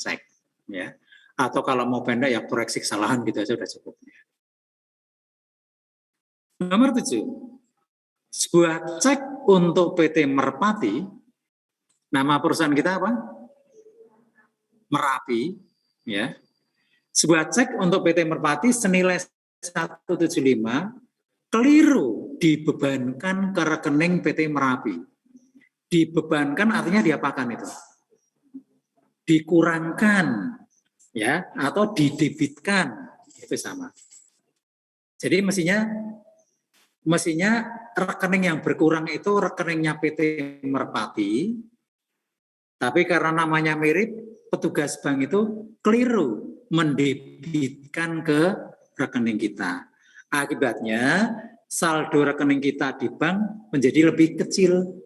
cek, ya. Atau kalau mau pendek ya koreksi kesalahan gitu aja udah cukup. Nomor 7, sebuah cek untuk PT Merpati, nama perusahaan kita apa? Merapi, ya. Sebuah cek untuk PT Merpati senilai 175 keliru dibebankan ke rekening PT Merapi. Dibebankan artinya diapakan itu? Dikurangkan, ya, atau didebitkan, itu sama. Jadi mestinya rekening yang berkurang itu rekeningnya PT Merpati, tapi karena namanya mirip, petugas bank itu keliru mendebitkan ke rekening kita. Akibatnya saldo rekening kita di bank menjadi lebih kecil.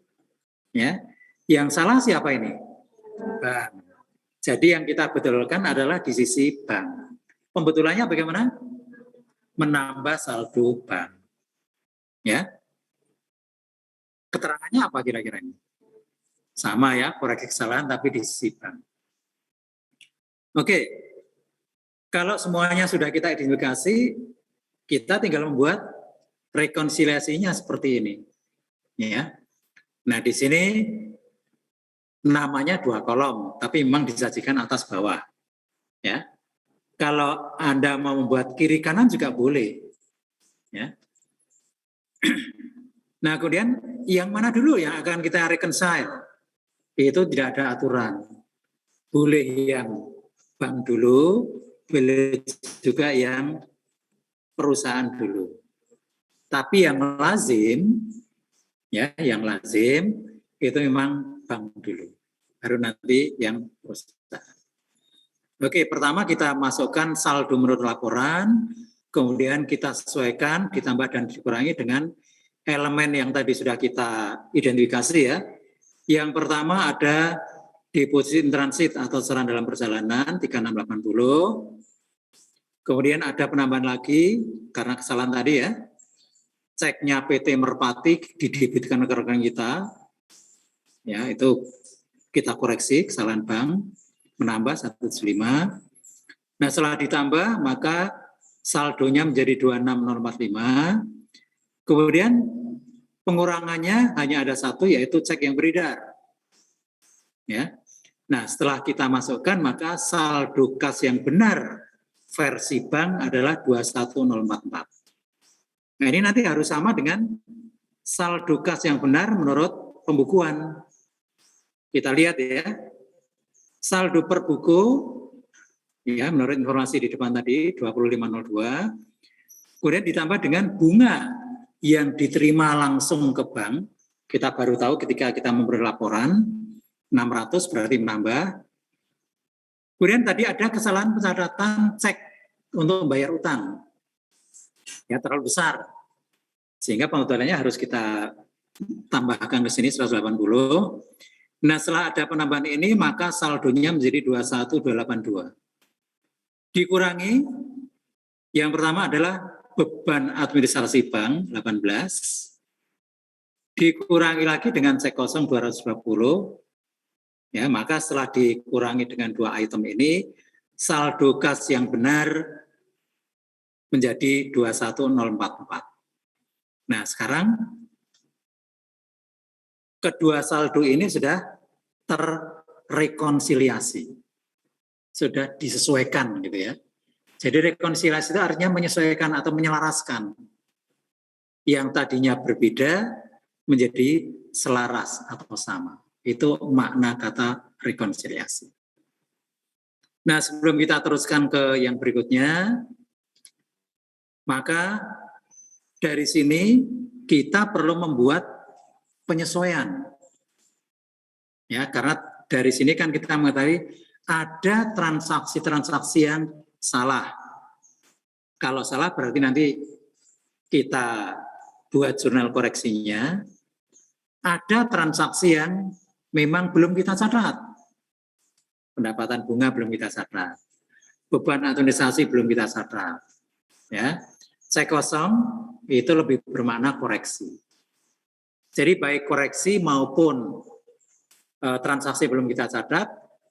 Ya, yang salah siapa ini? Bank. Jadi yang kita betulkan adalah di sisi bank. Pembetulannya bagaimana? Menambah saldo bank. Ya. Keterangannya apa kira-kira ini? Sama ya, koreksi kesalahan tapi di sisi bank. Oke. Kalau semuanya sudah kita identifikasi, kita tinggal membuat rekonsiliasinya seperti ini. Ya. Nah, di sini namanya 2 kolom, tapi memang disajikan atas bawah. Ya. Kalau Anda mau membuat kiri kanan juga boleh. Ya. Nah, kemudian yang mana dulu yang akan kita reconcile? Itu tidak ada aturan. Boleh yang bank dulu, boleh juga yang perusahaan dulu. Tapi yang lazim, ya, yang lazim itu memang bank dulu. Baru nanti yang perusahaan. Oke, pertama kita masukkan saldo menurut laporan, kemudian kita sesuaikan, ditambah dan dikurangi dengan elemen yang tadi sudah kita identifikasi ya. Yang pertama ada deposit in transit atau setoran dalam perjalanan 3680. Kemudian ada penambahan lagi karena kesalahan tadi ya. Ceknya PT Merpati didebitkan ke rekening kita. Ya, itu kita koreksi kesalahan bank menambah 175. Nah, setelah ditambah maka saldonya menjadi 26045. Kemudian pengurangannya hanya ada satu, yaitu cek yang beredar. Ya. Nah, setelah kita masukkan maka saldo kas yang benar versi bank adalah 21044. Nah, ini nanti harus sama dengan saldo kas yang benar menurut pembukuan. Kita lihat ya. Saldo per buku ya menurut informasi di depan tadi 2502. Kemudian ditambah dengan bunga yang diterima langsung ke bank. Kita baru tahu ketika kita memberi laporan 600 berarti menambah. Kemudian tadi ada kesalahan pencatatan cek untuk membayar utang. Ya terlalu besar. Sehingga pembetulannya harus kita tambahkan ke sini 180. Nah, setelah ada penambahan ini maka saldonya menjadi 21282. Dikurangi yang pertama adalah beban administrasi bank 18. Dikurangi lagi dengan cek kosong 220. Ya, maka setelah dikurangi dengan 2 item ini, saldo kas yang benar menjadi 21044. Nah, sekarang kedua saldo ini sudah terrekonsiliasi. Sudah disesuaikan gitu ya. Jadi rekonsiliasi itu artinya menyesuaikan atau menyelaraskan. Yang tadinya berbeda menjadi selaras atau sama. Itu makna kata rekonsiliasi. Nah, sebelum kita teruskan ke yang berikutnya, maka dari sini kita perlu membuat penyesuaian. Ya, karena dari sini kan kita mengetahui ada transaksi-transaksi yang salah. Kalau salah berarti nanti kita buat jurnal koreksinya. Ada transaksi yang memang belum kita catat. Pendapatan bunga belum kita catat. Beban administrasi belum kita catat. Ya. Cek kosong itu lebih bermakna koreksi. Jadi baik koreksi maupun transaksi belum kita catat,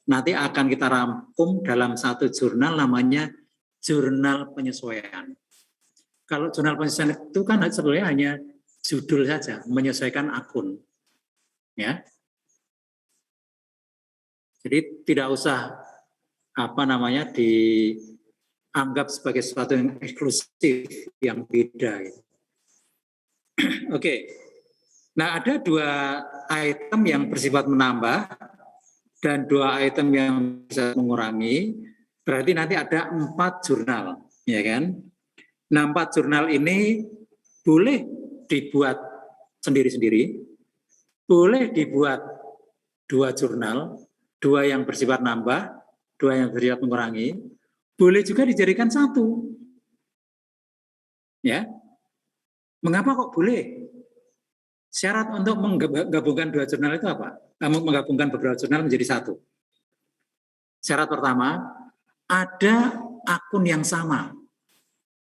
nanti akan kita rangkum dalam satu jurnal namanya jurnal penyesuaian. Kalau jurnal penyesuaian itu kan sebenarnya hanya judul saja, menyesuaikan akun. Ya. Jadi tidak usah dianggap sebagai sesuatu yang eksklusif, yang beda. Gitu. Oke. Nah, ada 2 item yang bersifat menambah dan 2 item yang bisa mengurangi, berarti nanti ada 4 jurnal, ya kan? Nah, 4 jurnal ini boleh dibuat sendiri-sendiri, boleh dibuat 2 jurnal, 2 yang bersifat nambah, 2 yang bersifat mengurangi, boleh juga dijadikan 1. Ya. Mengapa kok boleh? Syarat untuk menggabungkan 2 jurnal itu apa? Menggabungkan beberapa jurnal menjadi 1. Syarat pertama, ada akun yang sama.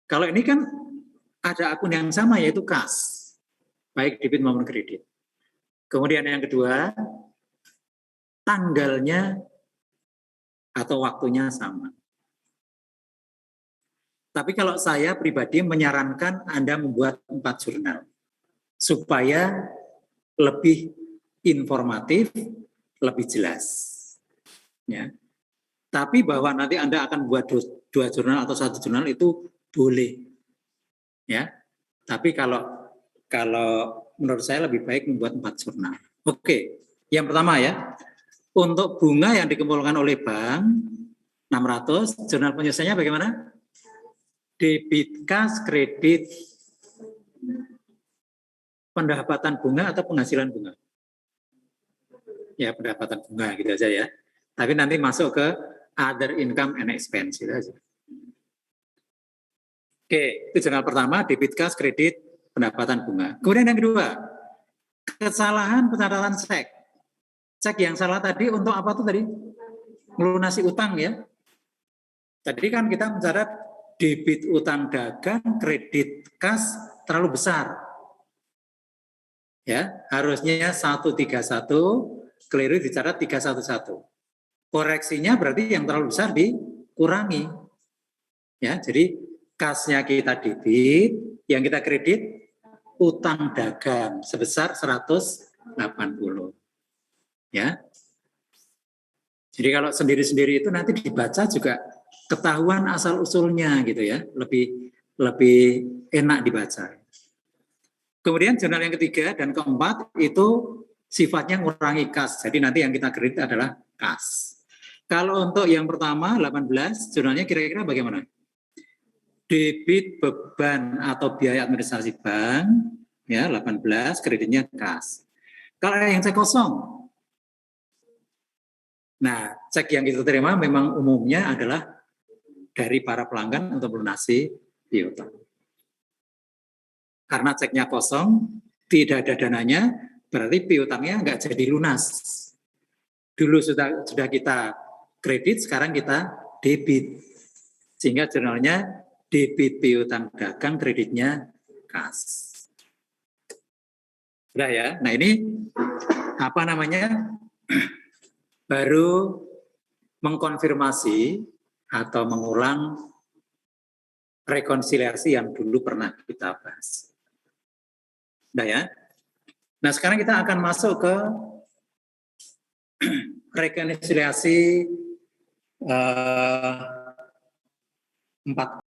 Kalau ini kan ada akun yang sama, yaitu kas, baik debit maupun kredit. Kemudian yang kedua, tanggalnya atau waktunya sama. Tapi kalau saya pribadi menyarankan Anda membuat 4 jurnal, supaya lebih informatif, lebih jelas. Ya. Tapi bahwa nanti Anda akan buat 2 jurnal atau 1 jurnal itu boleh. Ya. Tapi kalau menurut saya lebih baik membuat 4 jurnal. Oke, yang pertama ya, untuk bunga yang dikumpulkan oleh bank 600, jurnal penyelesaiannya bagaimana? Debit, kas, kredit, pendapatan bunga atau penghasilan bunga? Ya, pendapatan bunga gitu aja ya. Tapi nanti masuk ke other income and expense gitu aja. Oke, itu jurnal pertama, debit, kas, kredit, pendapatan bunga. Kemudian yang kedua, kesalahan pencatatan cek. Cek yang salah tadi untuk apa tuh tadi? Melunasi utang ya. Tadi kan kita mencatat debit utang dagang, kredit kas terlalu besar. Ya, harusnya 131, keliru dicatat 311. Koreksinya berarti yang terlalu besar dikurangi. Ya, jadi kasnya kita debit, yang kita kredit utang dagang sebesar 180. Ya. Jadi kalau sendiri-sendiri itu nanti dibaca juga ketahuan asal usulnya gitu ya, lebih enak dibaca. Kemudian jurnal yang ketiga dan keempat itu sifatnya mengurangi kas. Jadi nanti yang kita kredit adalah kas. Kalau untuk yang pertama 18 jurnalnya kira-kira bagaimana? Debit beban atau biaya administrasi bank ya 18, kreditnya kas. Kalau yang cek kosong, nah cek yang kita terima memang umumnya adalah dari para pelanggan untuk melunasi piutang. Karena ceknya kosong, tidak ada dananya, berarti piutangnya nggak jadi lunas. Dulu sudah kita kredit, sekarang kita debit. Sehingga jurnalnya debit piutang dagang, kreditnya kas. Sudah ya. Nah ini baru mengkonfirmasi atau mengulang rekonsiliasi yang dulu pernah kita bahas. Sudah ya. Nah sekarang kita akan masuk ke rekonsiliasi 4